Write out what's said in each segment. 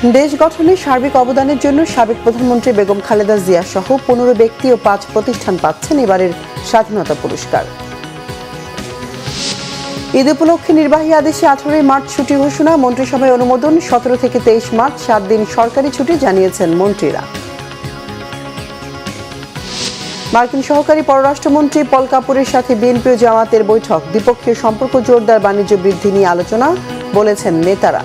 দেশ গঠনে সার্বিক অবদানের জন্য সাবেক প্রধানমন্ত্রী বেগম খালেদা জিয়া সহ 15 ব্যক্তি ও 5 প্রতিষ্ঠান পাচ্ছেন এবারের স্বাধীনতা পুরস্কার। ঈদ উপলক্ষে নির্বাহী আদেশে 18 মার্চ ছুটি ঘোষণা, মন্ত্রিসভায় অনুমোদন। 17 থেকে 23 মার্চ 7 দিন সরকারি ছুটি জানিয়েছেন মন্ত্রীরা। মার্কিন সহকারী পররাষ্ট্রমন্ত্রী পল কাপুরের সাথে বিএনপি ও জামাতের বৈঠক, দ্বিপক্ষীয় সম্পর্ক জোরদার, বাণিজ্য বৃদ্ধি নিয়ে আলোচনা বলেছেন নেতারা।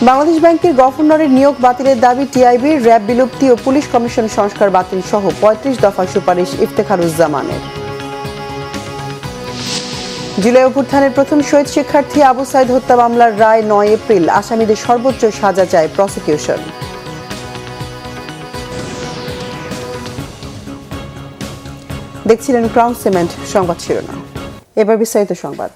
বাংলাদেশ ব্যাংকের গভর্নরের নিয়োগ বাতিলের দাবি টিআইবির, র্যাব বিলুপ্তি ও পুলিশ কমিশন সংস্কার বাতিল সহ 35 দফা সুপারিশ ইফতেখারুজ্জামানের। জুলাই অভ্যুত্থানের প্রথম শহীদ শিক্ষার্থী আবু সাইদ হত্যা মামলার রায় 9 এপ্রিল, আসামিদের সর্বোচ্চ সাজা চায় প্রসিকিউশন। দেখছিলেন ক্রাউন সিমেন্ট সংবাদ শিরোনাম। এবার বিস্তারিত সংবাদ।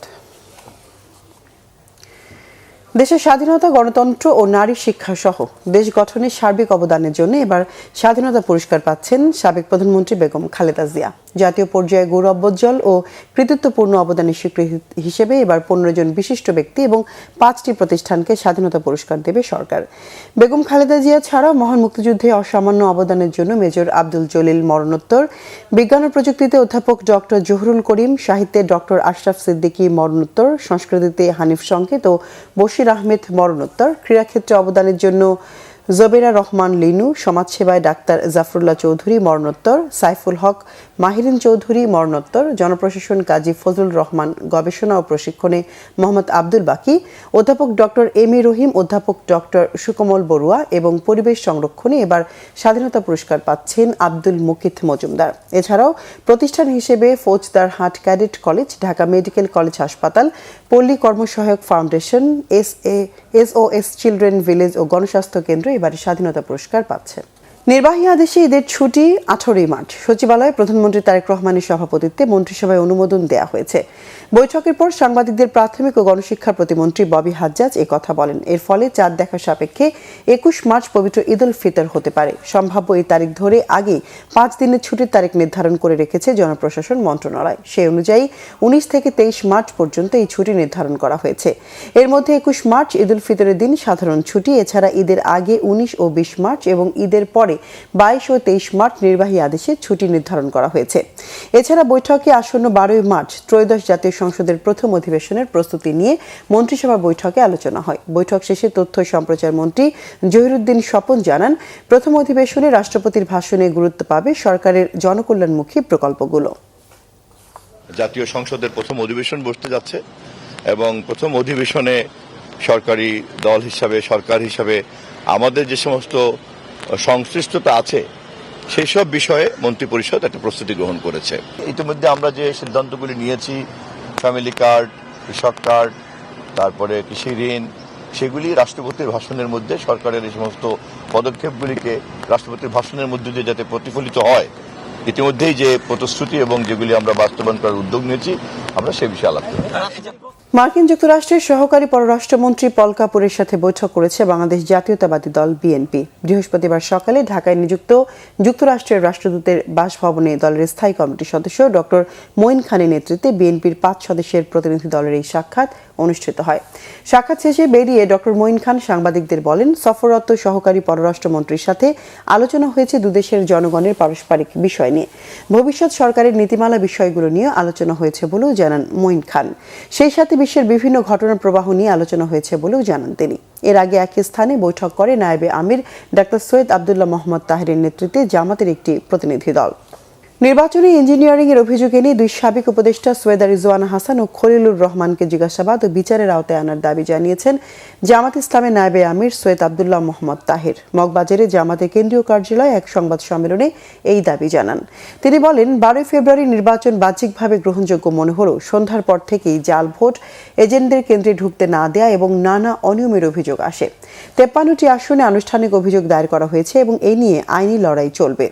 দেশের স্বাধীনতা, গণতন্ত্র ও নারী শিক্ষা সহ দেশ গঠনে সার্বিক অবদানের জন্য এবার স্বাধীনতা পুরস্কার পাচ্ছেন সাবেক প্রধানমন্ত্রী বেগম খালেদা জিয়া। জাতীয় পর্যায়ে গৌরবোজ্জ্বল ও কৃতিত্বপূর্ণ অবদানের স্বীকৃতি হিসেবে এবার 15 জন বিশিষ্ট ব্যক্তি এবং 5টি প্রতিষ্ঠানকে স্বাধীনতা পুরস্কার দেবে সরকার। বেগম খালেদা জিয়া ছাড়াও মহান মুক্তিযুদ্ধে অসামান্য অবদানের জন্য মেজর আব্দুল জলিল মরণোত্তর, বিজ্ঞান ও প্রযুক্তিতে অধ্যাপক ডক্টর জহুরুল করিম, সাহিত্যে ডক্টর আশরাফ সিদ্দিকী মরণোত্তর, সংস্কৃতিতে হানিফ সংকেত ও বশির আহমেদ মরণোত্তর, ক্রীড়াক্ষেত্রে অবদানের জন্য জবেরা রহমান লিনু, সমাজসেবায় ডাক্তার জাফরুল্লাহ চৌধুরী মরণোত্তর, সাইফুল হক মাহিরিন চৌধুরী মরণোত্তর, জনপ্রশাসন কাজী ফজলুর রহমান, গবেষণা ও প্রশিক্ষণে মোহাম্মদ আব্দুল বাকি, অধ্যাপক ডক্টর এম এ রহিম, অধ্যাপক ডক্টর সুকমল বড়ুয়া এবং পরিবেশ সংরক্ষণে এবার স্বাধীনতা পুরস্কার পাচ্ছেন আব্দুল মুকিত মজুমদার। এছাড়াও প্রতিষ্ঠান হিসেবে Faujdarhat Cadet College, Dhaka Medical College হাসপাতাল, Palli Karmasahayak Foundation, SOS Children Village ও গণস্বাস্থ্য কেন্দ্র এবারে স্বাধীনতা পুরস্কার পাচ্ছে। নির্বাহী আদেশে ঈদের ছুটি 18 মার্চ। সচিবালয়ে প্রধানমন্ত্রী তারেক রহমানের সভাপতিত্বে মন্ত্রিসভায় অনুমোদন দেওয়া হয়েছে। বৈঠকের পর সাংবাদিকদের প্রাথমিক ও গণশিক্ষা প্রতিমন্ত্রী ববি হাজ্জাজ কথা বলেন। এর ফলে চাঁদ দেখা সাপেক্ষে 21 মার্চ পবিত্র ঈদ উল ফিতর হতে পারে। সম্ভাব্য এই তারিখ ধরে আগে 5 দিনের ছুটির তারিখ নির্ধারণ করে রেখেছে জনপ্রশাসন মন্ত্রণালয়। সেই অনুযায়ী 19 থেকে 23 মার্চ পর্যন্ত এই ছুটি নির্ধারণ করা হয়েছে। এর মধ্যে 21 মার্চ ঈদ উল ফিতরের দিন সাধারণ ছুটি। এছাড়া ঈদের আগে 19 ও 20 মার্চ এবং ঈদের পরে 22 ও 23 মার্চ নির্বাহী আদেশে ছুটি নির্ধারণ করা হয়েছে। এছাড়া বৈঠকে আসন্ন 12 মার্চ ত্রয়োদশ জাতীয় সংসদের প্রথম অধিবেশনের প্রস্তুতি নিয়ে মন্ত্রিসভা বৈঠকে আলোচনা হয়। বৈঠক শেষে তথ্য সম্প্রচার মন্ত্রী জহিরুদ্দিন স্বপন জানান, প্রথম অধিবেশনে রাষ্ট্রপতির ভাষণে গুরুত্ব পাবে সরকারের জনকল্যাণমুখী প্রকল্পগুলো। জাতীয় সংসদের প্রথম অধিবেশন বসতে যাচ্ছে এবং প্রথম অধিবেশনে সরকারি দল হিসাবে, সরকার হিসাবে আমাদের যে সমস্ত সংশ্লিষ্টতা আছে সেই সব বিষয়ে মন্ত্রিপরিষদ একটা প্রস্তুতি গ্রহণ করেছে। ইতিমধ্যে আমরা যে সিদ্ধান্তগুলি নিয়েছি, ফ্যামিলি কার্ড, কৃষক কার্ড, তারপরে কৃষি ঋণ, সেগুলি রাষ্ট্রপতির ভাষণের মধ্যে সরকারের এই সমস্ত পদক্ষেপগুলিকে রাষ্ট্রপতির ভাষণের মধ্যে দিয়ে যাতে প্রতিফলিত হয়, ইতিমধ্যেই যে প্রতিশ্রুতি এবং যেগুলি আমরা বাস্তবায়ন করার উদ্যোগ নিয়েছি, আমরা সে বিষয়ে আলাপ করি। মার্কিন যুক্তরাষ্ট্রের সহকারী পররাষ্ট্রমন্ত্রী পল কাপুরের সাথে বৈঠক করেছে বাংলাদেশ জাতীয়তাবাদী দল বিএনপি। বৃহস্পতিবার সকালে ঢাকায় নিযুক্ত যুক্তরাষ্ট্রের রাষ্ট্রদূতের বাসভবনে দলের স্থায়ী কমিটির সদস্য ডক্টর মঈন খানের নেতৃত্বে বিএনপির 5 সদস্যের প্রতিনিধি দলের এই সাক্ষাৎ অনুষ্ঠিত হয়। সাক্ষাৎ শেষে বেরিয়ে ডক্টর মঈন খান সাংবাদিকদের বলেন, সফররত সহকারী পররাষ্ট্রমন্ত্রীর সাথে আলোচনা হয়েছে দুদেশের জনগণের পারস্পরিক বিষয় নিয়ে। ভবিষ্যৎ সরকারের নীতিমালা বিষয়গুলো নিয়ে আলোচনা হয়েছে বলেও জানান মঈন খান। সেই সাথে বিশ্বের বিভিন্ন ঘটনার প্রবাহ নিয়ে আলোচনা হয়েছে বলেও জানান তিনি। এর আগে একই স্থানে বৈঠক করে নায়েবে আমির ডাক্তার সৈয়দ আবদুল্লাহ মোহাম্মদ তাহেরের নেতৃত্বে জামাতের একটি প্রতিনিধি দল। নির্বাচনী ইঞ্জিনিয়ারিং এর অভিযোগে নিয়ে 2 সাবেক উপদেষ্টা সৈয়দা রিজওয়ানা হাসান ও খলিলুর রহমানকে জিজ্ঞাসাবাদ ও বিচারের আওতায় আনার দাবি জানিয়েছেন জামাত ইসলামের নায়েবে আমির সৈয়দ আবদুল্লাহ মোহাম্মদ তাহের। মগবাজারে জামাতের কেন্দ্রীয় কার্যালয়ে এক সংবাদ সম্মেলনে এই দাবি জানান। তিনি বলেন, 12 ফেব্রুয়ারি নির্বাচন বাহ্যিকভাবে গ্রহণযোগ্য মনে হলেও সন্ধ্যার পর থেকেই জাল ভোট, এজেন্টদের কেন্দ্রে ঢুকতে না দেয়া এবং নানা অনিয়মের অভিযোগ আসে। 53টি আসনে আনুষ্ঠানিক অভিযোগ দায়ের করা হয়েছে এবং এই নিয়ে আইনি লড়াই চলবে।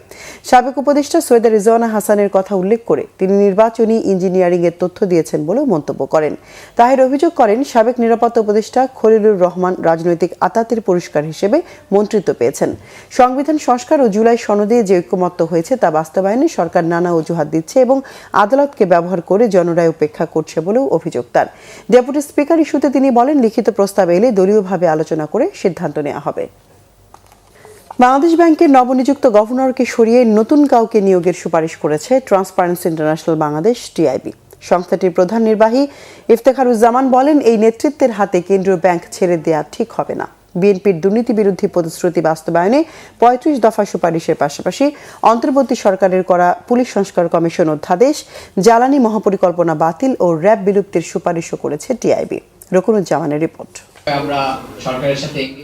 সাবেক উপদেষ্টা সৈয়দা রিজওয়ানা রেজওয়ানা হাসানের কথা উল্লেখ করে তিনি নির্বাচনী ইঞ্জিনিয়ারিং এর তথ্য দিয়েছেন বলেও মন্তব্য করেন। তাহের অভিযোগ করেন, সাবেক নিরাপত্তা উপদেষ্টা খলিলুর রহমান রাজনৈতিক আতাতের পুরস্কার হিসেবে মন্ত্রিত্ব পেয়েছেন। সংবিধান সংস্কার ও জুলাই সনদে যে ঐকমত্য হয়েছে তা বাস্তবায়নে সরকার নানা অজুহাত দিচ্ছে এবং আদালতকে ব্যবহার করে জনরায় উপেক্ষা করছে বলেও অভিযোগ তার। ডেপুটি স্পিকার ইস্যুতে তিনি বলেন, লিখিত প্রস্তাব এলে দলীয়ভাবে আলোচনা করে সিদ্ধান্ত নেওয়া হবে। বাংলাদেশ ব্যাংকের নবনিযুক্ত গভর্নরকে সরিয়ে নতুন কাউকে নিয়োগের সুপারিশ করেছে ট্রান্সপারেন্সি ইন্টারন্যাশনাল বাংলাদেশ টিআইবি। সংস্থাটির প্রধান নির্বাহী ইফতেখারুজ্জামান বলেন, এই নেতৃত্বের হাতে কেন্দ্রীয় ব্যাংক ছেড়ে দেওয়া ঠিক হবে না। বিএনপির দুর্নীতি বিরোধী প্রতিশ্রুতি বাস্তবায়নে ৩৫ দফা সুপারিশের পাশাপাশি অন্তর্বর্তী সরকারের করা পুলিশ সংস্কার কমিশন অধ্যাদেশ, জ্বালানি মহাপরিকল্পনা বাতিল ও র্যাব বিলুপ্তির সুপারিশও করেছে টিআইবি। রকুনুজ্জামানের রিপোর্ট।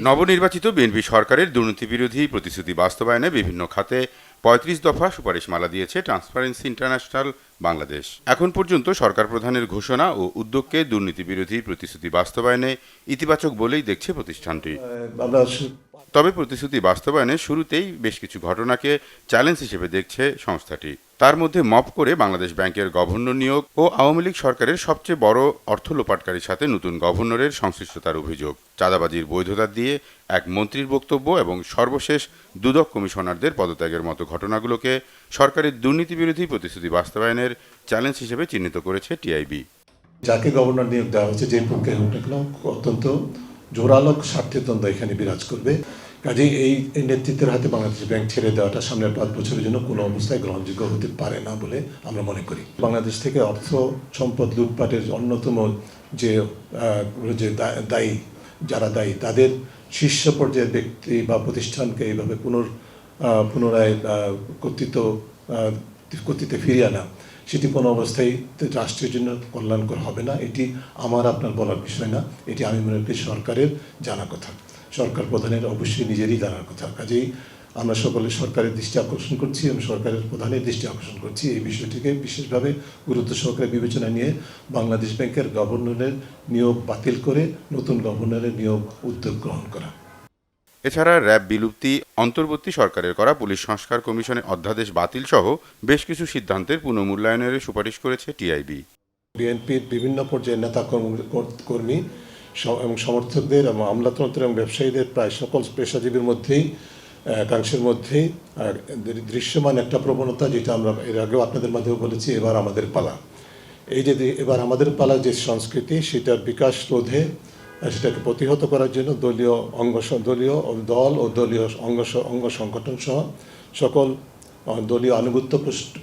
নবনির্বাচিত বিএনপি সরকারের দুর্নীতি বিরোধী প্রতিশ্রুতি বাস্তবায়নে বিভিন্ন খাতে ৩৫ দফা সুপারিশমালা দিয়েছে ট্রান্সপারেন্সি ইন্টারন্যাশনাল বাংলাদেশ। এখন পর্যন্ত সরকার প্রধানের ঘোষণা ও উদ্যোগকে দুর্নীতি বিরোধী প্রতিশ্রুতি বাস্তবায়নে ইতিবাচক বলেই দেখছে প্রতিষ্ঠানটি। তবে প্রতিশ্রুতি বাস্তবায়নে শুরুতেই বেশ কিছু ঘটনাকে চ্যালেঞ্জ হিসেবে দেখছে সংস্থাটি। তার মধ্যে মপ করে বাংলাদেশ ব্যাংকের গভর্নর নিয়োগ ও আওয়ামী লীগ সরকারের সবচেয়ে বড় অর্থ লোপাটকারীর সাথে নতুন গভর্নরের সংশ্লিষ্টতার অভিযোগ, চাঁদাবাজির বৈধতা দিয়ে এক মন্ত্রীর বক্তব্য এবং সর্বশেষ দুদক কমিশনারদের পদত্যাগের মতো ঘটনাগুলোকে সরকারের দুর্নীতি বিরোধী প্রতিশ্রুতি বাস্তবায়নের চ্যালেঞ্জ হিসেবে চিহ্নিত করেছে টিআইবি। যাকে গভর্নর নিয়োগ দেওয়া হয়েছে, যে প্রক্রিয়া হোক না কেন, অত্যন্ত জোরালো স্বার্থের দ্বন্দ্ব এখানে বিরাজ করবে। কাজেই এই নেতৃত্বের হাতে বাংলাদেশ ব্যাংক ছেড়ে দেওয়াটা সামনের ৫ বছরের জন্য কোনো অবস্থায় গ্রহণযোগ্য হতে পারে না বলে আমরা মনে করি। বাংলাদেশ থেকে অর্থ সম্পদ লুটপাটের অন্যতম যে যারা দায়ী তাদের শীর্ষ পর্যায়ের ব্যক্তি বা প্রতিষ্ঠানকে এইভাবে পুনরায় কর্তৃত্বে ফিরিয়ে আনা, সেটি কোনো অবস্থায় রাষ্ট্রের জন্য কল্যাণকর হবে না। এটি আমার আপনার বলার বিষয় না, এটি আমি মনে করি সরকারের জানা কথা, সরকার প্রধানের অবশ্যই নিজেরই জানার কথা। কাজেই আমরা সকলে সরকারের দৃষ্টি আকর্ষণ করছি এবং সরকারের প্রধানের দৃষ্টি আকর্ষণ করছি এই বিষয়টিকে বিশেষভাবে গুরুত্ব সহকারে বিবেচনা নিয়ে বাংলাদেশ ব্যাংকের গভর্নরের নিয়োগ বাতিল করে নতুন গভর্নরের নিয়োগ উদ্যোগ গ্রহণ করা। এছাড়া র্যাব বিলুপ্তি, অন্তর্বর্তী সরকারের করা পুলিশ সংস্কার কমিশনের অধ্যাদেশ বাতিল সহ বেশ কিছু সিদ্ধান্তের পুনর্মূল্যায়নের সুপারিশ করেছে টিআইবি। বিএনপির বিভিন্ন পর্যায়ের নেতা কর্মী এবং সমর্থকদের এবং আমলাতন্ত্র এবং ব্যবসায়ীদের প্রায় সকল পেশাজীবীর মধ্যেই একাংশের মধ্যেই দৃশ্যমান একটা প্রবণতা, যেটা আমরা এর আগেও আপনাদের মাধ্যমে বলেছি, এবার আমাদের পালা। এই যে এবার আমাদের পালা যে সংস্কৃতি, সেটার বিকাশ রোধে, সেটাকে প্রতিহত করার জন্য দলীয় দল ও দলীয় অঙ্গ সংগঠন সহ সকল দলীয় আনুগত্য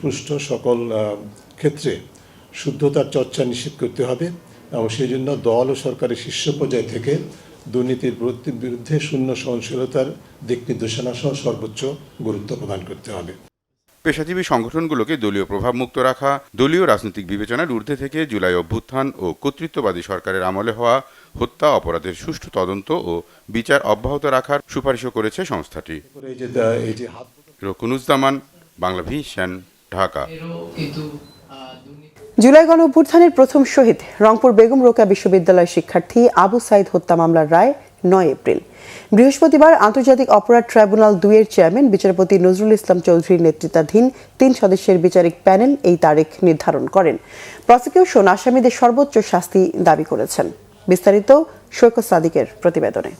পুষ্ট সকল ক্ষেত্রে শুদ্ধতার চর্চা নিশ্চিত করতে হবে এবং সেই জন্য দল ও সরকারের শীর্ষ পর্যায় থেকে দুর্নীতির বিরুদ্ধে শূন্য সহনশীলতার দিক নির্দেশনা সহ সর্বোচ্চ গুরুত্ব প্রদান করতে হবে। পেশাজীবী সংগঠনগুলোকে দলীয় প্রভাবমুক্ত রাখা, দলীয় রাজনৈতিক বিবেচনার ঊর্ধ্বে থেকে জুলাই অভ্যুত্থান ও কর্তৃত্ববাদী সরকারের আমলে হওয়া হত্যা অপরাধের সুষ্ঠু তদন্ত ও বিচার অব্যাহত রাখার সুপারিশও করেছে সংস্থাটি। রকুনুজ্জামান, বাংলা ভিশন, ঢাকা। জুলাই গণ অভ্যুত্থানের প্রথম শহীদ রংপুর বেগম রোকেয়া বিশ্ববিদ্যালয়ের শিক্ষার্থী আবু সাইদ হত্যা মামলার রায় ৯ এপ্রিল। বৃহস্পতিবার আন্তর্জাতিক অপরাধ ট্রাইব্যুনাল ২ এর চেয়ারম্যান বিচারপতি নজরুল ইসলাম চৌধুরীর নেতৃত্বাধীন ৩ সদস্যের বিচারিক প্যানেল এই তারিখ নির্ধারণ করেন। প্রসিকিউশন আসামিদের সর্বোচ্চ শাস্তি দাবি করেছেন। বিস্তারিত সৈকত সাদিকের প্রতিবেদনে।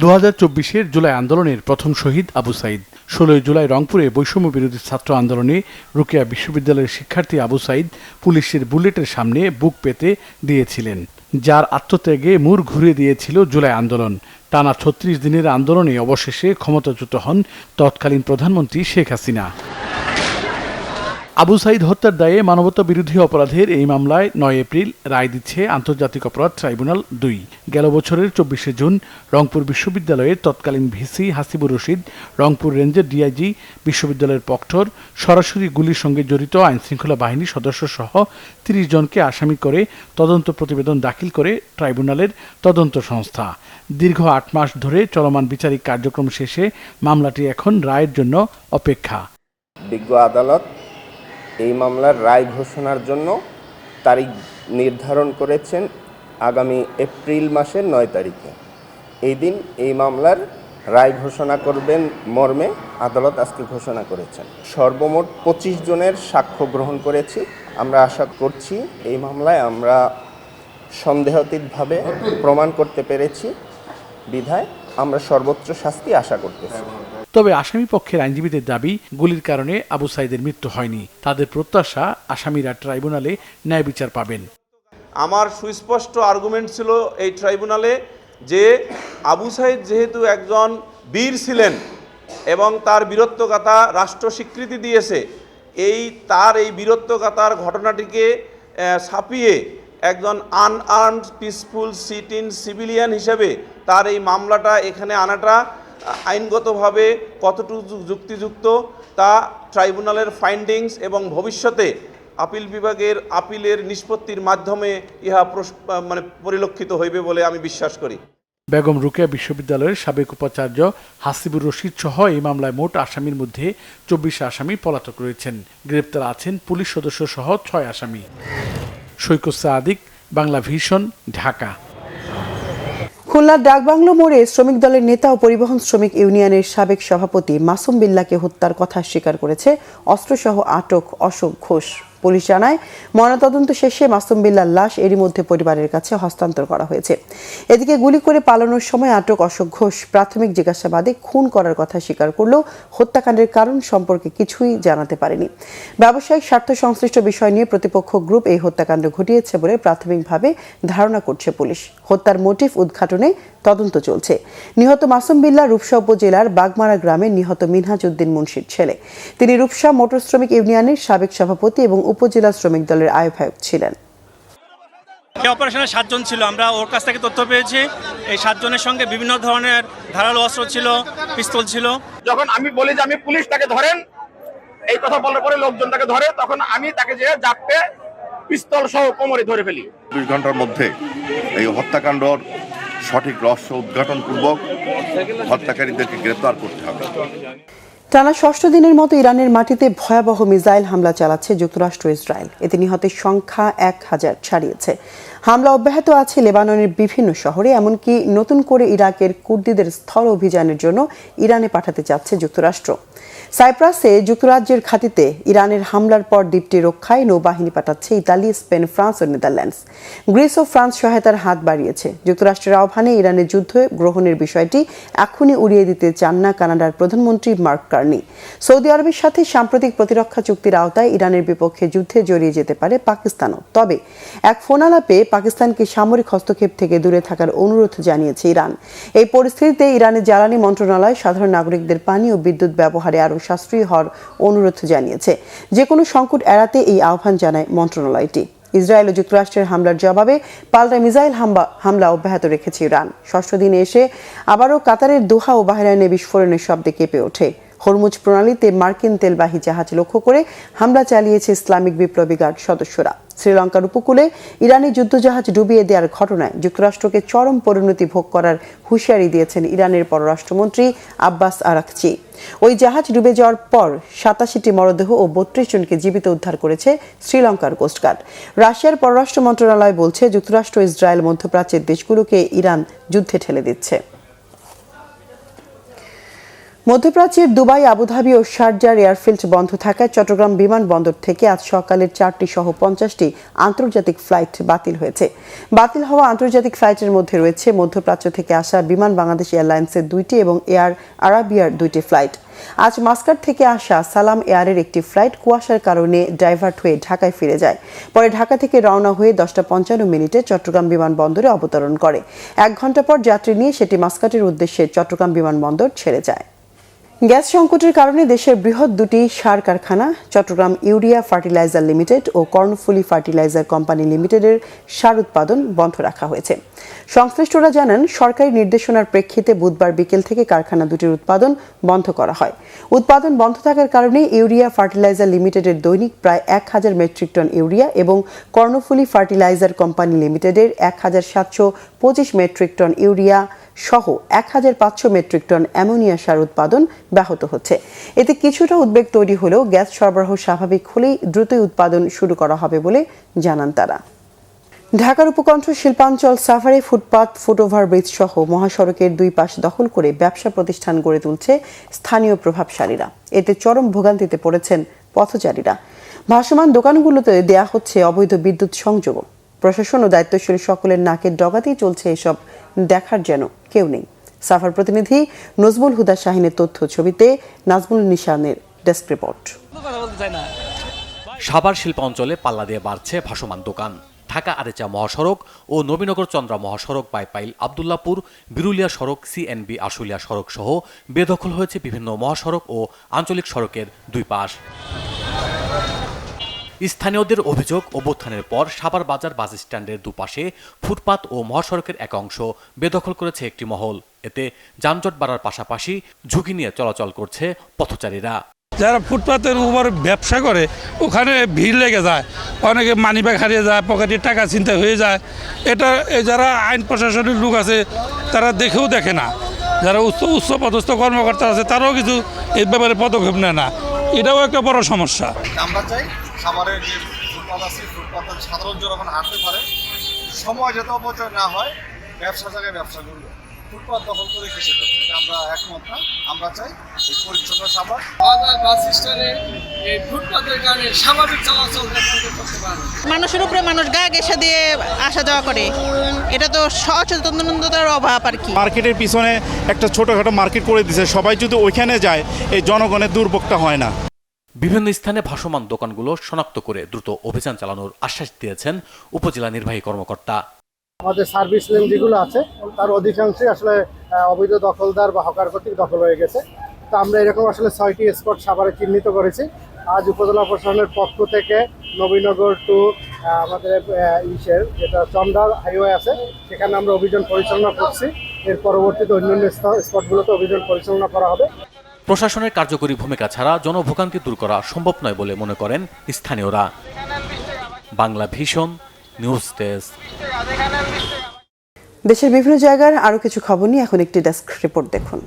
২০২৪-এর জুলাই আন্দোলনের প্রথম শহীদ আবু সাইদ। ১৬ জুলাই রংপুরে বৈষম্য বিরোধী ছাত্র আন্দোলনে রোকেয়া বিশ্ববিদ্যালয়ের শিক্ষার্থী আবু সাইদ পুলিশের বুলেটের সামনে বুক পেতে দিয়েছিলেন, যার আত্মত্যাগে মুড় ঘুরিয়ে দিয়েছিল জুলাই আন্দোলন। টানা ৩৬ দিনের আন্দোলনে অবশেষে ক্ষমতাচ্যুত হন তৎকালীন প্রধানমন্ত্রী শেখ হাসিনা। আবু সাইদ হত্যার দায়ে মানবতা বিরোধী অপরাধের এই মামলায় ৯ এপ্রিল রায় দিচ্ছে আন্তর্জাতিক অপরাধ ট্রাইব্যুনাল ২। গেল বছরের ২৪শে জুন রংপুর বিশ্ববিদ্যালয়ের তৎকালীন ভিসি হাসিবুর রশিদ, রংপুর রেঞ্জের ডিআইজি, বিশ্ববিদ্যালয়ের প্রক্টর সরাসরি গুলির সঙ্গে জড়িত আইনশৃঙ্খলা বাহিনীর সদস্য সহ ৩০ জনকে আসামি করে তদন্ত প্রতিবেদন দাখিল করে ট্রাইব্যুনালের তদন্ত সংস্থা। দীর্ঘ ৮ মাস ধরে চলমান বিচারিক কার্যক্রম শেষে মামলাটি এখন রায়ের জন্য অপেক্ষা। বিজ্ঞ আদালত এই মামলার রায় ঘোষণার জন্য তারিখ নির্ধারণ করেছেন আগামী এপ্রিল মাসের ৯ তারিখে। এই দিন এই মামলার রায় ঘোষণা করবেন মর্মে আদালত আজকে ঘোষণা করেছেন। সর্বমোট 25 জনের সাক্ষ্য গ্রহণ করেছি। আমরা আশা করছি এই মামলায় আমরা সন্দেহাতীতভাবে প্রমাণ করতে পেরেছি বিধায় আমরা সর্বোচ্চ শাস্তি আশা করতেছি। তবে আসামি পক্ষের আইনজীবীদের দাবি, গুলির কারণে আবু সাইদের মৃত্যু হয়নি। তাদের প্রত্যাশা আসামিরা ট্রাইব্যুনালে ন্যায় বিচার পাবেন। আমার সুস্পষ্ট আর্গুমেন্ট ছিল এই ট্রাইব্যুনালে যে আবু সাইদ যেহেতু একজন বীর ছিলেন এবং তার বীরত্বগাথা রাষ্ট্র স্বীকৃতি দিয়েছে, তার এই বীরত্বগাথার ঘটনাটিকে ছাপিয়ে একজন unarmed peaceful sit in civilian হিসেবে তার এই মামলাটা এখানে আনাটা আইনগতভাবে কতটুকু যুক্তিযুক্ত তা ট্রাইব্যুনালের ফাইন্ডিংস এবং ভবিষ্যতে আপিল বিভাগের আপিলের নিষ্পত্তির মাধ্যমে ইহা পরিলক্ষিত হইবে বলে আমি বিশ্বাস করি। বেগম রোকেয়া বিশ্ববিদ্যালয়ের সাবেক উপাচার্য হাসিবুর রশিদ সহ এই মামলায় মোট আসামির মধ্যে 24 আসামি পলাতক রয়েছেন। গ্রেপ্তার আছেন পুলিশ সদস্য সহ 6 আসামি। সৈকত সাদিক, বাংলা ভিশন, ঢাকা। খুলনার ডাকবাংলো মোড়ে শ্রমিক দলের নেতা ও পরিবহন শ্রমিক ইউনিয়নের সাবেক সভাপতি মাসুম বিল্লাহকে হত্যার কথা স্বীকার করেছে অস্ত্রসহ আটক অশোক ঘোষ। পুলিশ জানায়, ময়নাতদন্ত শেষে মাসুম বিল্লাহর লাশ এরই মধ্যে পরিবারের কাছে হস্তান্তর করা হয়েছে। এদিকে গুলি করে পালানোর সময় আটক অশোক ঘোষ প্রাথমিক জিজ্ঞাসাবাদে খুন করার কথা স্বীকার করলেও হত্যাকাণ্ডের কারণ সম্পর্কে কিছুই জানাতে পারেনি। ব্যবসায়িক স্বার্থ সংশ্লিষ্ট বিষয় নিয়ে প্রতিপক্ষ গ্রুপ এই হত্যাকাণ্ড ঘটিয়েছে বলে প্রাথমিকভাবে ধারণা করছে পুলিশ। হত্যার মোটিভ উদ্ঘাটনে তদন্ত চলছে। নিহত মাসুম বিল্লাহ রূপসা উপজেলার বাগমারা গ্রামের নিহত মিনহাজ উদ্দিন মুন্সির ছেলে। তিনি রূপসা মোটর শ্রমিক ইউনিয়নের সাবেক সভাপতি এবং উপজেলা শ্রমিক দলের আহ্বায়ক ছিলেন। এই অপারেশনে 7 জন ছিল। আমরা ওর কাছ থেকে তথ্য পেয়েছি এই 7 জনের সঙ্গে বিভিন্ন ধরনের ধারালো অস্ত্র ছিল, পিস্তল ছিল। যখন আমি বলি যে আমি পুলিশ তাকে ধরেন, এই কথা বলার পরে লোকজন তাকে ধরে, তখন আমি তাকে যে জাপটে পিস্তল সহ কোমরে ধরে ফেলি। ২ ঘন্টার মধ্যে এই হত্যাকাণ্ডর সঠিক রহস্য উদ্ঘাটন পূর্বক হত্যাকারীদেরকে গ্রেপ্তার করতে হবে। টানা ৬ষ্ঠ দিনের মতো ইরানের মাটিতে ভয়াবহ মিসাইল হামলা চালাচ্ছে যুক্তরাষ্ট্র ইসরায়েল। এতে নিহতের সংখ্যা ১,০০০ ছাড়িয়েছে। হামলা অব্যাহত আছে লেবাননের বিভিন্ন শহরে, এমনকি নতুন করে ইরাকের কুর্দিদের স্থল অভিযানের জন্য ইরানে পাঠাতে যাচ্ছে যুক্তরাষ্ট্র। সাইপ্রাসে যুক্তরাজ্যের ঘাঁটিতে ইরানের হামলার পর দ্বীপটি রক্ষায় নৌবাহিনী পাঠাচ্ছে ইতালি, স্পেন, ফ্রান্স ও নেদারল্যান্ডস। গ্রিস ও ফ্রান্স সহায়তার হাত বাড়িয়েছে। যুক্তরাষ্ট্রের আহ্বানে ইরানের যুদ্ধ গ্রহণের বিষয়টি এখনই উড়িয়ে দিতে চান না কানাডার প্রধানমন্ত্রী মার্ক কার্নি। সৌদি আরবের সাথে সাম্প্রতিক প্রতিরক্ষা চুক্তির আওতায় ইরানের বিপক্ষে যুদ্ধে জড়িয়ে যেতে পারে পাকিস্তানও। তবে এক ফোনালাপে পাকিস্তানকে সামরিক হস্তক্ষেপ থেকে দূরে থাকার অনুরোধ জানিয়েছে ইরান। এই পরিস্থিতিতে ইরানের জ্বালানি মন্ত্রণালয় সাধারণ নাগরিকদের পানি ও বিদ্যুৎ ব্যবহারে আরও সাশ্রয়ী হওয়ার অনুরোধ জানিয়েছে। যে কোনো সংকট এড়াতে এই আহ্বান জানায় মন্ত্রণালয়টি। ইসরায়েল ও যুক্তরাষ্ট্রের হামলার জবাবে পাল্টা মিসাইল হামলা অব্যাহত রেখেছে ইরান। ৬ষ্ঠ দিনে এসে আবারও কাতারের দোহা ও বাহরাইনে বিস্ফোরণের শব্দে কেঁপে ওঠে। হরমুজ প্রণালীতে মার্কিন তেলবাহী জাহাজ লক্ষ্য করে হামলা চালিয়েছে ইসলামিক বিপ্লবী গার্ড সদস্যরা। শ্রীলঙ্কার উপকূলে ইরানি যুদ্ধজাহাজ ডুবিয়ে দেওয়ার ঘটনায় যুক্তরাষ্ট্রকে চরম পরিণতি ভোগ করার হুঁশিয়ারি দিয়েছেন ইরানের পররাষ্ট্রমন্ত্রী আব্বাস আরাকচি। ওই জাহাজ ডুবে যাওয়ার পর ৮৭টি মরদেহ ও ৩২ জনকে জীবিত উদ্ধার করেছে শ্রীলঙ্কার কোস্টগার্ড। রাশিয়ার পররাষ্ট্র মন্ত্রণালয় বলছে, যুক্তরাষ্ট্র ইসরায়েল মধ্যপ্রাচ্যের দেশগুলোকে ইরান যুদ্ধে ঠেলে দিচ্ছে। মধ্যপ্রাচ্যের দুবাই, আবুধাবি ও শারজার এয়ারফিল্ড বন্ধ থাকায় চট্টগ্রাম বিমানবন্দর থেকে আজ সকালের 4টি সহ 50টি আন্তর্জাতিক ফ্লাইট বাতিল হয়েছে। বাতিল হওয়া আন্তর্জাতিক ফ্লাইটের মধ্যে রয়েছে মধ্যপ্রাচ্য থেকে আসা বিমান বাংলাদেশ এয়ারলাইন্সের 2টি এবং এয়ার আরাবিয়ার 2টি ফ্লাইট। আজ মাস্কাট থেকে আসা সালাম এয়ারের একটি ফ্লাইট কুয়াশার কারণে ডাইভার্ট হয়ে ঢাকায় ফিরে যায়। পরে ঢাকা থেকে রওনা হয়ে 10:55 চট্টগ্রাম বিমানবন্দরে অবতরণ করে। 1 ঘন্টা পর যাত্রী নিয়ে সেটি মাস্কাটের উদ্দেশ্যে চট্টগ্রাম বিমানবন্দর ছেড়ে যায়। গ্যাস সংকটের কারণে দেশের বৃহৎ 2টি সার কারখানা চট্টগ্রাম ইউরিয়া ফার্টিলাইজার লিমিটেড ও কর্ণফুলী ফার্টিলাইজার কোম্পানি লিমিটেডের সার উৎপাদন বন্ধ রাখা হয়েছে। সংশ্লিষ্টরা জানান, সরকারি নির্দেশনার প্রেক্ষিতে বুধবার বিকেল থেকে কারখানা দুটির উৎপাদন বন্ধ করা হয়। উৎপাদন বন্ধ থাকার কারণে ইউরিয়া ফার্টিলাইজার লিমিটেডের দৈনিক প্রায় 1000 মেট্রিক টন ইউরিয়া এবং কর্ণফুলী ফার্টিলাইজার কোম্পানি লিমিটেডের 1725 মেট্রিক টন ইউরিয়া সহ 1500 মেট্রিক টন অ্যামোনিয়া সার উৎপাদন ব্যাহত হচ্ছে। এতে কিছুটা উদ্বেগ তৈরি হলেও গ্যাস সরবরাহ স্বাভাবিক হলেই দ্রুতই উৎপাদন শুরু করা হবে বলে জানান তারা। ঢাকার উপকণ্ঠ শিল্পাঞ্চল সাফারি ফুটপাত ফুটওভার ব্রিজ সহ মহাসড়কের দুই পাশ দখল করে ব্যবসা প্রতিষ্ঠান গড়ে তুলছে স্থানীয় প্রভাবশালীরা। এতে চরম ভোগান্তিতে পড়েছেন পথচারীরা। ভাসমান দোকানগুলোতে দেয়া হচ্ছে অবৈধ বিদ্যুৎ সংযোগ। প্রশাসন ও দায়িত্বশীল সকলের নাকের ডগাতেই চলছে এসব, দেখার যেন কেউ নেই। সাফার প্রতিনিধি নজমুল হুদা শাহিনের তথ্য, ছবিতে নাজমুল নিশানের ডেস্ক রিপোর্ট। সাভার শিল্পাঞ্চলে পাল্লা দিয়ে বাড়ছে ভাসমান দোকান। ঢাকা আরেচা মহাসড়ক ও নবীনগর চন্দ্রা মহাসড়ক, বাইপাইল আব্দুল্লাপুর বিরুলিয়া সড়ক, সিএনবি আশুলিয়া সড়ক সহ বেদখল হয়েছে বিভিন্ন মহাসড়ক ও আঞ্চলিক সড়কের দুই পাশ। স্থানীয়দের অভিযোগ, অভ্যুত্থানের পর সাভার বাজার বাস স্ট্যান্ডের দুপাশে ফুটপাত ও মহাসড়কের এক অংশ বেদখল করেছে একটি মহল। এতে যানজট বাড়ার পাশাপাশি ঝুঁকি নিয়ে চলাচল করছে পথচারীরা। যারা ফুটপাতের উপর ব্যবসা করে ওখানে ভিড় লেগে যায়, অনেকে মানিব্যাগ হারিয়ে যায়, পকেটের টাকা ছিনতাই হয়ে যায়। এটা যারা আইন প্রশাসনের লোক আছে তারা দেখেও দেখে না, যারা উচ্চ পদস্থ কর্মকর্তা আছে তারাও কিছু এই ব্যাপারে পদক্ষেপ নেয় না। এটাও একটা বড় সমস্যা। আমরা চাই সাভারের যে ফুটপাত আছে ফুটপাতের সাধারণ জনগণ হাঁটতে পারে, সময় যাতে অপচয় না হয়, ব্যবসা জায়গায় ব্যবসা করবে। ফুটপাত দখল করে কিসে যাবে, এটা আমরা একমত না। আমরা চাই এই পরিচ্ছন্ন সাভার। বাজার বাস স্ট্যান্ডে এই ফুটপাতের কারণে স্বাভাবিক চলাচল করতে পারে। মানুষের উপরে মানুষ গা ঘেঁষে দিয়ে আসা যাওয়া করে, এটা তো সচেতনতার অভাব আর কি। মার্কেটের পিছনে একটা ছোটখাটো মার্কেট করে দিয়েছে, সবাই যদি ওইখানে যায় এই জনগণের দুর্ভোগটা হয় না। বিভিন্ন স্থানে ভাসমান দোকানগুলো শনাক্ত করে দ্রুত অভিযান চালানোর আশ্বাস দিয়েছেন উপজেলা নির্বাহী কর্মকর্তা। আমাদের সার্ভিস লেন যেগুলো আছে তার অধিকাংশই আসলে অবৈধ দখলদার বা হকার কর্তৃক দখল হয়ে গেছে। তো আমরা এরকম আসলে 6টি স্পট সাভারে চিহ্নিত করেছি। আজ উপজেলা প্রশাসনের পক্ষ থেকে নবীনগর টু আমাদের যেটা চন্দ্রা হাইওয়ে আছে সেখানে আমরা অভিযান পরিচালনা করছি। এর পরবর্তীতে অন্যান্য স্পটগুলোতে অভিযান পরিচালনা করা হবে। প্রশাসনের কার্যকরী ভূমিকা ছাড়া জনভোগান্তি দূর করা সম্ভব নয় বলে মনে করেন স্থানীয়রা। Bangla vision news desk. দেশের বিভিন্ন জায়গার আরো কিছু খবর নিয়ে এখন একটি ডেস্ক রিপোর্ট দেখুন।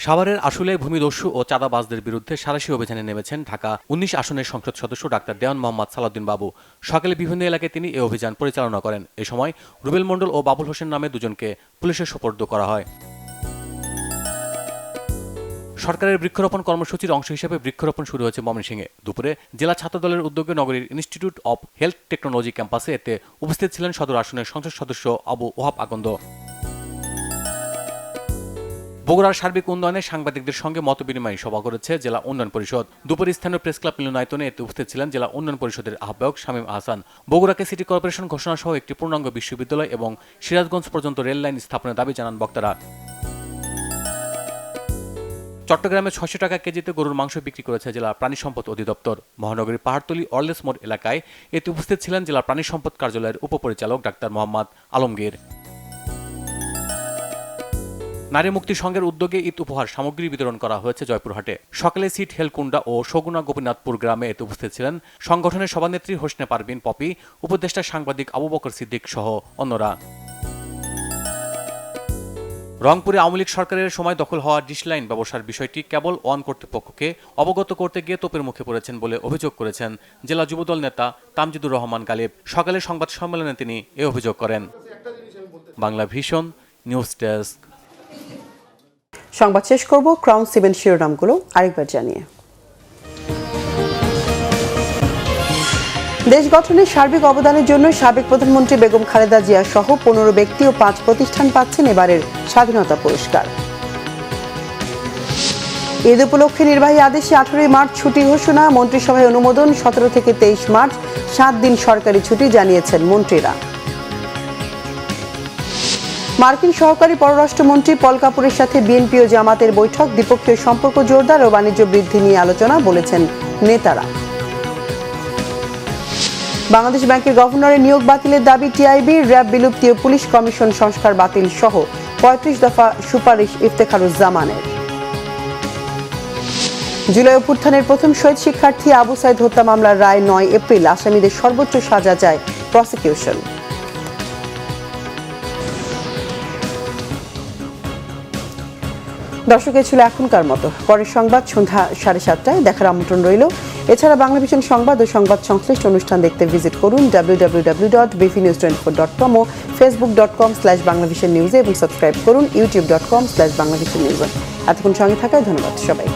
সাভারের আশুলিয়ায় ভূমিদস্যু ও চাঁদাবাজদের বিরুদ্ধে সাঁড়াশি অভিযানে নেমেছেন ঢাকা 19 আসনের সংসদ সদস্য ডাক্তার দেওয়ান মোহাম্মদ সালাউদ্দিন বাবু। সকালে বিভিন্ন এলাকায় তিনি এই অভিযান পরিচালনা করেন। এ সময় রুবেল মণ্ডল ও বাবুল হোসেন নামে দুজনকে পুলিশের সোপর্দ করা হয়। সরকারের বৃক্ষরোপণ কর্মসূচির অংশ হিসেবে বৃক্ষরোপণ শুরু হয়েছে ময়মনসিংহে। দুপুরে জেলা ছাত্রদলের উদ্যোগে নগরীর ইনস্টিটিউট অব হেলথ টেকনোলজি ক্যাম্পাসে এতে উপস্থিত ছিলেন সদর আসনের সংসদ সদস্য আবু ওহাব আকন্দ। বগুড়ার সার্বিক উন্নয়নে সাংবাদিকদের সঙ্গে মতবিনিময় সভা করেছে জেলা উন্নয়ন পরিষদ। দুপুরে স্থানীয় প্রেস ক্লাব মিলনায়তনে এতে উপস্থিত ছিলেন জেলা উন্নয়ন পরিষদের আহ্বায়ক শামীম আহসান। বগুড়াকে সিটি কর্পোরেশন ঘোষণা সহ একটি পূর্ণাঙ্গ বিশ্ববিদ্যালয় এবং সিরাজগঞ্জ পর্যন্ত রেল লাইন স্থাপনের দাবি জানান বক্তারা। চট্টগ্রামে 600 টাকা কেজিতে গরুর মাংস বিক্রি করেছে জেলা প্রাণী সম্পদ অধিদপ্তর। মহানগরীর পাহাড়তলী অরলেস মোড় এলাকায় এতে উপস্থিত ছিলেন জেলা প্রাণী সম্পদ কার্যালয়ের উপপরিচালক ডাক্তার মোহাম্মদ আলমগীর। নারী মুক্তি সংঘের উদ্যোগে ঈদ উপহার সামগ্রী বিতরণ করা হয়েছে জয়পুরহাটে। সকালে সিট হেলকুন্ডা ও সগুনা গোপীনাথপুর গ্রামে এতে উপস্থিত ছিলেন সংগঠনের সভানেত্রী হোসনে পারভিন পপি, উপদেষ্টা সাংবাদিক আবু বকর সিদ্দিক সহ অন্যরা। রংপুরে আওয়ামী লীগ সরকারের সময় দখল হওয়া ডিশ লাইন ব্যবসার বিষয়টি কেবল ওয়ান কর্তৃপক্ষকে অবগত করতে গিয়ে তোপের মুখে পড়েছেন বলে অভিযোগ করেছেন জেলা যুবদল নেতা তামজিদুর রহমান গালিব। সকালে সংবাদ সম্মেলনে তিনি এ অভিযোগ করেন। Bangla vision news desk. সংবাদ শেষ করব ক্রাউন 7 শিরোনামগুলো আরেকবার জানিয়ে। দেশ গঠনে সার্বিক অবদানের জন্য সাবেক প্রধানমন্ত্রী বেগম খালেদা জিয়া সহ 15 ব্যক্তি ও 5 প্রতিষ্ঠান পাচ্ছেন এবারের স্বাধীনতা পুরস্কার। ঈদ উপলক্ষে নির্বাহী আদেশে 18 মার্চ ছুটি ঘোষণা, মন্ত্রিসভায় অনুমোদন। 17 থেকে 23 মার্চ 7 দিন সরকারি ছুটি জানিয়েছেন মন্ত্রীরা। মার্কিন সহকারী পররাষ্ট্রমন্ত্রী পল কাপুরের সাথে বিএনপি ও জামাতের বৈঠক, দ্বিপক্ষীয় সম্পর্ক জোরদার ও বাণিজ্য বৃদ্ধি নিয়ে আলোচনা, বলেছেন নেতারা। বাংলাদেশ ব্যাংকের গভর্নরের নিয়োগ বাতিলের দাবি টিআইবির, র্যাব বিলুপ্তি ও পুলিশ কমিশন সংস্কার বাতিল সহ 35 দফা সুপারিশ ইফতেখারুজ্জামানের। জুলাই অভ্যুত্থানের প্রথম শহীদ শিক্ষার্থী আবু সাইদ হত্যা মামলার রায় 9 এপ্রিল, আসামিদের সর্বোচ্চ সাজা চায় প্রসিকিউশন। দর্শকের ছিল এখনকার মতো। পরের সংবাদ সন্ধ্যা 7:30টায় দেখার আমন্ত্রণ রইল। এছাড়া বাংলাভিশন সংবাদ ও সংবাদ সংশ্লিষ্ট অনুষ্ঠান দেখতে ভিজিট করুন www.bfnews24.com ও facebook.com/banglavision news এবং সাবস্ক্রাইব করুন youtube.com/banglavision news। এতক্ষণ সঙ্গে থাকায় ধন্যবাদ সবাই।